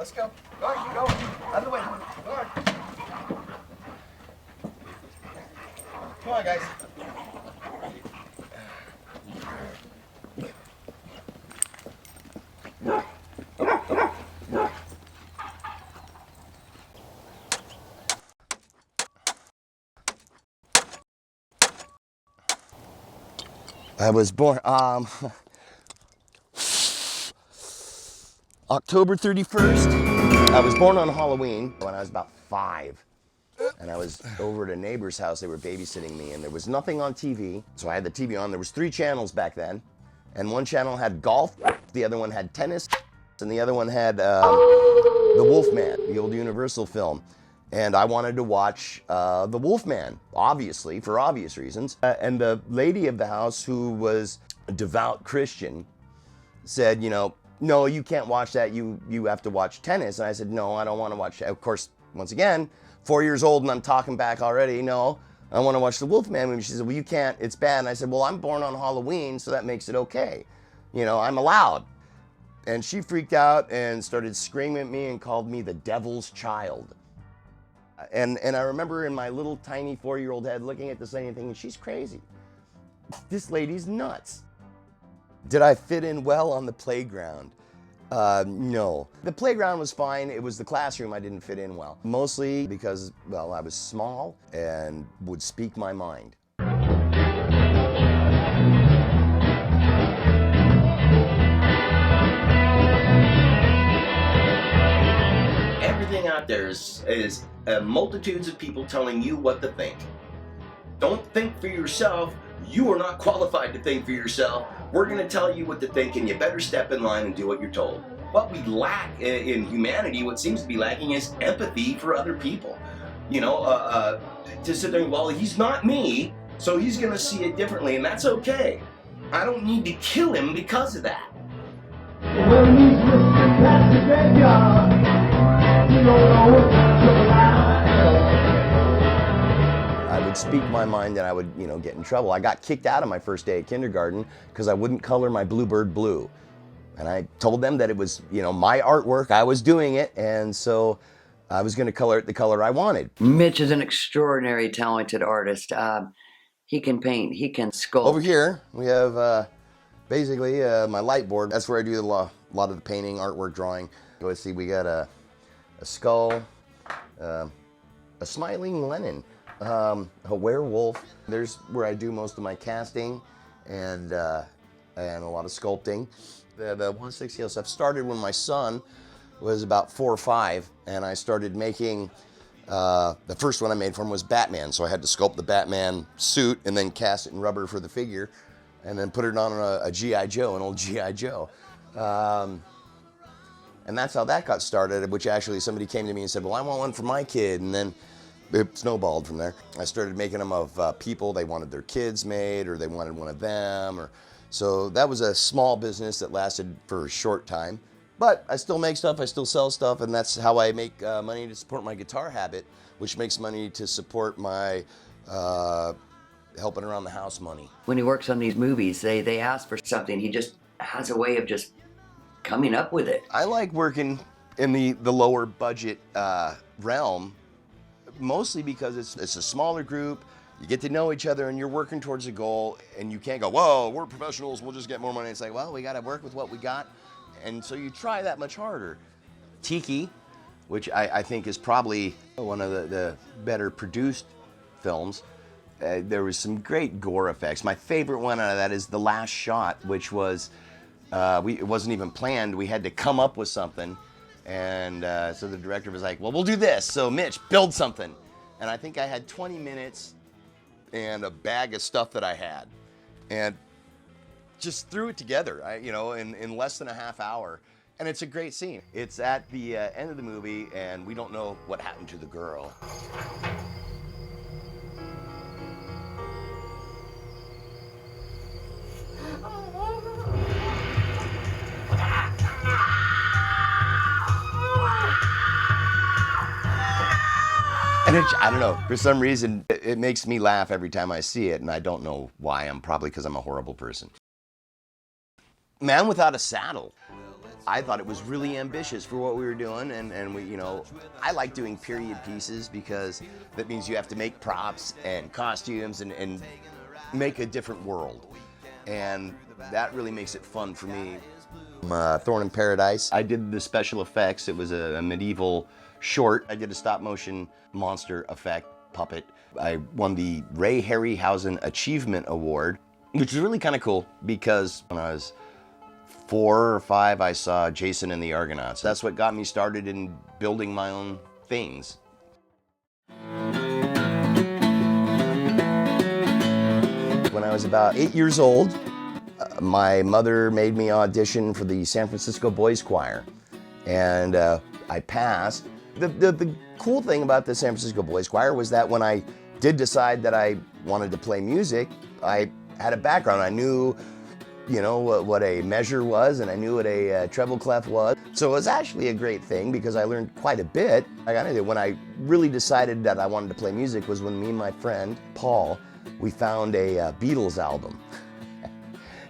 Let's go. All right, go. Out of the way. All right. Come on, guys. I was born October 31st. I was born on Halloween when I was about 5. And I was over at a neighbor's house. They were babysitting me, and there was nothing on TV. So I had the TV on. There was 3 channels back then. And one channel had golf, the other one had tennis, and the other one had The Wolfman, the old Universal film. And I wanted to watch The Wolfman, obviously, for obvious reasons. And the lady of the house, who was a devout Christian, said, you know, no, you can't watch that. You have to watch tennis. And I said, no, I don't want to watch that. Of course, once again, 4 years old and I'm talking back already. No, I want to watch The Wolfman movie. She said, well, you can't. It's bad. And I said, well, I'm born on Halloween, so that makes it okay. You know, I'm allowed. And she freaked out and started screaming at me and called me the devil's child. And I remember in my little tiny 4-year-old head looking at this lady and thinking, she's crazy. This lady's nuts. Did I fit in well on the playground? No. The playground was fine. It was the classroom I didn't fit in well. Mostly because, well, I was small and would speak my mind. Everything out there is multitudes of people telling you what to think. Don't think for yourself. You are not qualified to think for yourself. We're going to tell you what to think, and you better step in line and do what you're told. What we lack in humanity, what seems to be lacking, is empathy for other people. You know, to sit there and, well, he's not me, so he's going to see it differently, and that's okay. I don't need to kill him because of that. I would speak my mind and I would, you know, get in trouble. I got kicked out of my first day at kindergarten because I wouldn't color my bluebird blue. And I told them that it was, you know, my artwork, I was doing it, and so I was going to color it the color I wanted. Mitch is an extraordinary talented artist. He can paint, he can sculpt. Over here we have basically my light board. That's where I do a lot of the painting, artwork, drawing. Let's see, we got a skull, a smiling Lenin, a werewolf. There's where I do most of my casting and a lot of sculpting. The 160 stuff started when my son was about 4 or 5, and I started making, the first one I made for him was Batman, so I had to sculpt the Batman suit and then cast it in rubber for the figure, and then put it on a G.I. Joe, an old G.I. Joe. And that's how that got started, which actually somebody came to me and said, well, I want one for my kid, and then it snowballed from there. I started making them of people. They wanted their kids made, or they wanted one of them, so that was a small business that lasted for a short time. But I still make stuff, I still sell stuff, and that's how I make money to support my guitar habit, which makes money to support my helping around the house money. When he works on these movies, they ask for something. He just has a way of just coming up with it. I like working in the lower budget realm, mostly because it's a smaller group. You get to know each other and you're working towards a goal, and you can't go, whoa, we're professionals, we'll just get more money. It's like, well, we got to work with what we got. And so you try that much harder. Tiki, which I think is probably one of the better produced films. There was some great gore effects. My favorite one out of that is The Last Shot, which was, it wasn't even planned. We had to come up with something. And so the director was like, well, we'll do this. So Mitch, build something. And I think I had 20 minutes and a bag of stuff that I had. And just threw it together, in less than a half hour. And it's a great scene. It's at the end of the movie, and we don't know what happened to the girl. And I don't know, for some reason, it makes me laugh every time I see it, and I don't know why. Probably because I'm a horrible person. Man Without a Saddle. I thought it was really ambitious for what we were doing, and we, you know, I like doing period pieces because that means you have to make props and costumes and make a different world, and that really makes it fun for me. Thorn in Paradise, I did the special effects. It was a medieval short. I did a stop motion monster effect puppet. I won the Ray Harryhausen Achievement Award, which is really kind of cool because when I was 4 or 5, I saw Jason and the Argonauts. That's what got me started in building my own things. When I was about 8 years old, my mother made me audition for the San Francisco Boys Choir, and I passed. The cool thing about the San Francisco Boys Choir was that when I did decide that I wanted to play music, I had a background. I knew, you know, what a measure was, and I knew what a treble clef was. So it was actually a great thing because I learned quite a bit. When I really decided that I wanted to play music was when me and my friend, Paul, we found a Beatles album.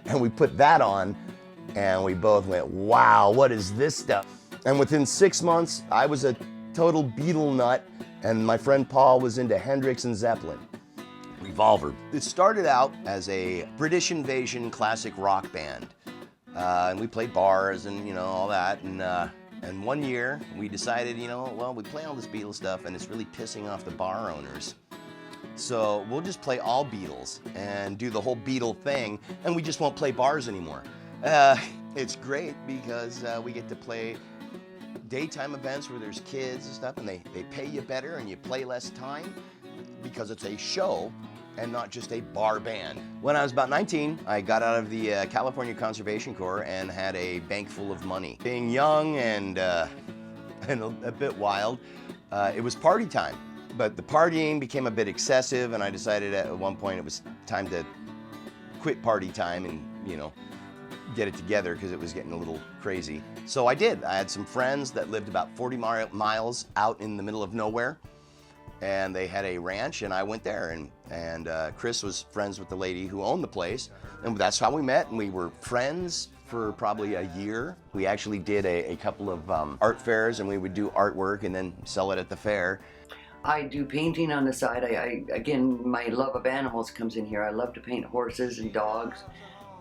And we put that on, and we both went, wow, what is this stuff? And within 6 months, I was a total Beatle nut, and my friend Paul was into Hendrix and Zeppelin. Revolver. It started out as a British Invasion classic rock band. And we played bars and, you know, all that. And one year, we decided, you know, well, we play all this Beatles stuff, and it's really pissing off the bar owners. So we'll just play all Beatles and do the whole Beatle thing, and we just won't play bars anymore. It's great because we get to play daytime events where there's kids and stuff, and they pay you better and you play less time because it's a show and not just a bar band. When I was about 19, I got out of the California Conservation Corps and had a bank full of money. Being young and a bit wild, it was party time. But the partying became a bit excessive, and I decided at one point it was time to quit party time and, you know, get it together because it was getting a little crazy. So I did. I had some friends that lived about 40 miles out in the middle of nowhere, and they had a ranch, and I went there, and Chris was friends with the lady who owned the place, and that's how we met, and we were friends for probably a year. We actually did a couple of art fairs, and we would do artwork and then sell it at the fair. I do painting on the side. Again, my love of animals comes in here. I love to paint horses and dogs.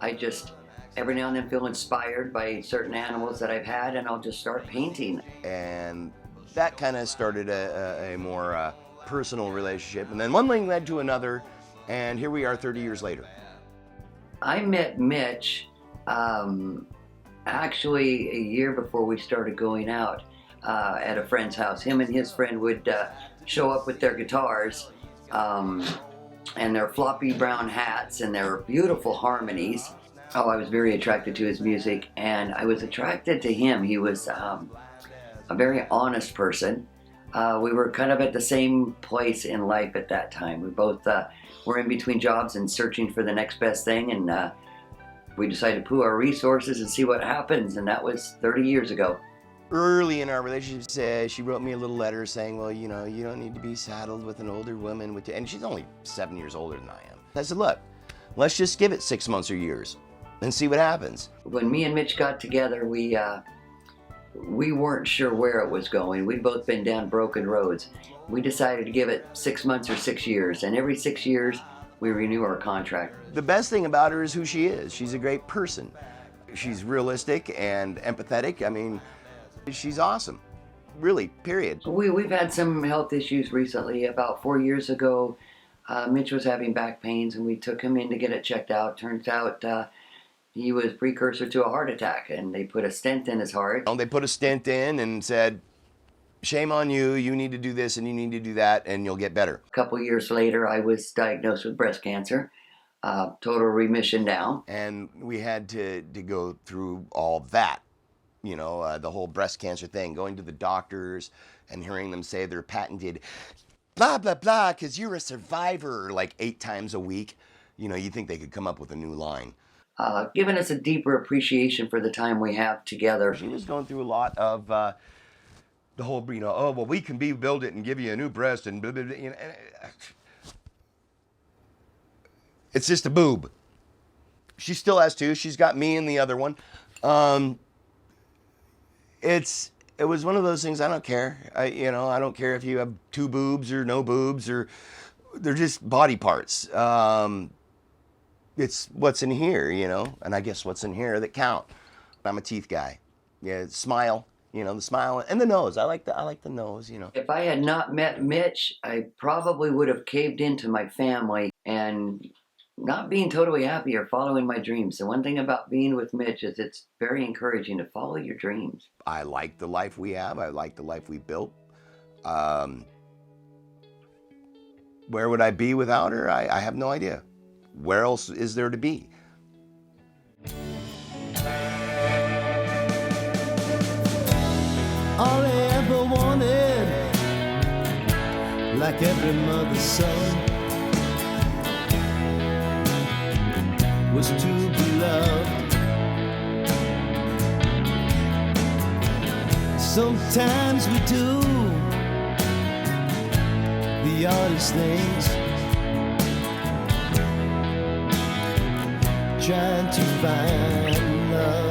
I just, every now and then feel inspired by certain animals that I've had, and I'll just start painting. And that kind of started a more personal relationship. And then one thing led to another, and here we are 30 years later. I met Mitch actually a year before we started going out at a friend's house. Him and his friend would show up with their guitars and their floppy brown hats and their beautiful harmonies. Oh, I was very attracted to his music, and I was attracted to him. He was a very honest person. We were kind of at the same place in life at that time. We both were in between jobs and searching for the next best thing, and we decided to pool our resources and see what happens, and that was 30 years ago. Early in our relationship, she wrote me a little letter saying, well, you know, you don't need to be saddled with an older woman. And she's only 7 years older than I am. I said, look, let's just give it 6 months or years and see what happens. When me and Mitch got together, we weren't sure where it was going. We'd both been down broken roads. We decided to give it 6 months or 6 years, and every 6 years, we renew our contract. The best thing about her is who she is. She's a great person. She's realistic and empathetic. I mean, she's awesome, really, period. We've had some health issues recently. About 4 years ago, Mitch was having back pains, and we took him in to get it checked out. Turns out he was precursor to a heart attack, and they put a stent in his heart. They put a stent in and said, shame on you, you need to do this and you need to do that, and you'll get better. A couple years later, I was diagnosed with breast cancer, total remission now. And we had to go through all that. You know, the whole breast cancer thing, going to the doctors and hearing them say they're patented, blah, blah, blah, because you're a survivor, like 8 times a week. You know, you think they could come up with a new line. Giving us a deeper appreciation for the time we have together. She was going through a lot of the whole, you know, oh, well, we can build it and give you a new breast and blah, blah, blah, you know, it's just a boob. She still has 2. She's got me and the other one. It was one of those things. I don't care. I don't care if you have 2 boobs or no boobs, or they're just body parts. It's what's in here, and I guess what's in here that count. I'm a teeth guy. Yeah, smile. The smile and the nose. I like the nose. If I had not met Mitch, I probably would have caved into my family and not being totally happy or following my dreams. The one thing about being with Mitch is it's very encouraging to follow your dreams. I like the life we have. I like the life we built. Where would I be without her? I have no idea. Where else is there to be? All I ever wanted, like every mother's son, was to be loved. Sometimes we do the oddest things, trying to find love.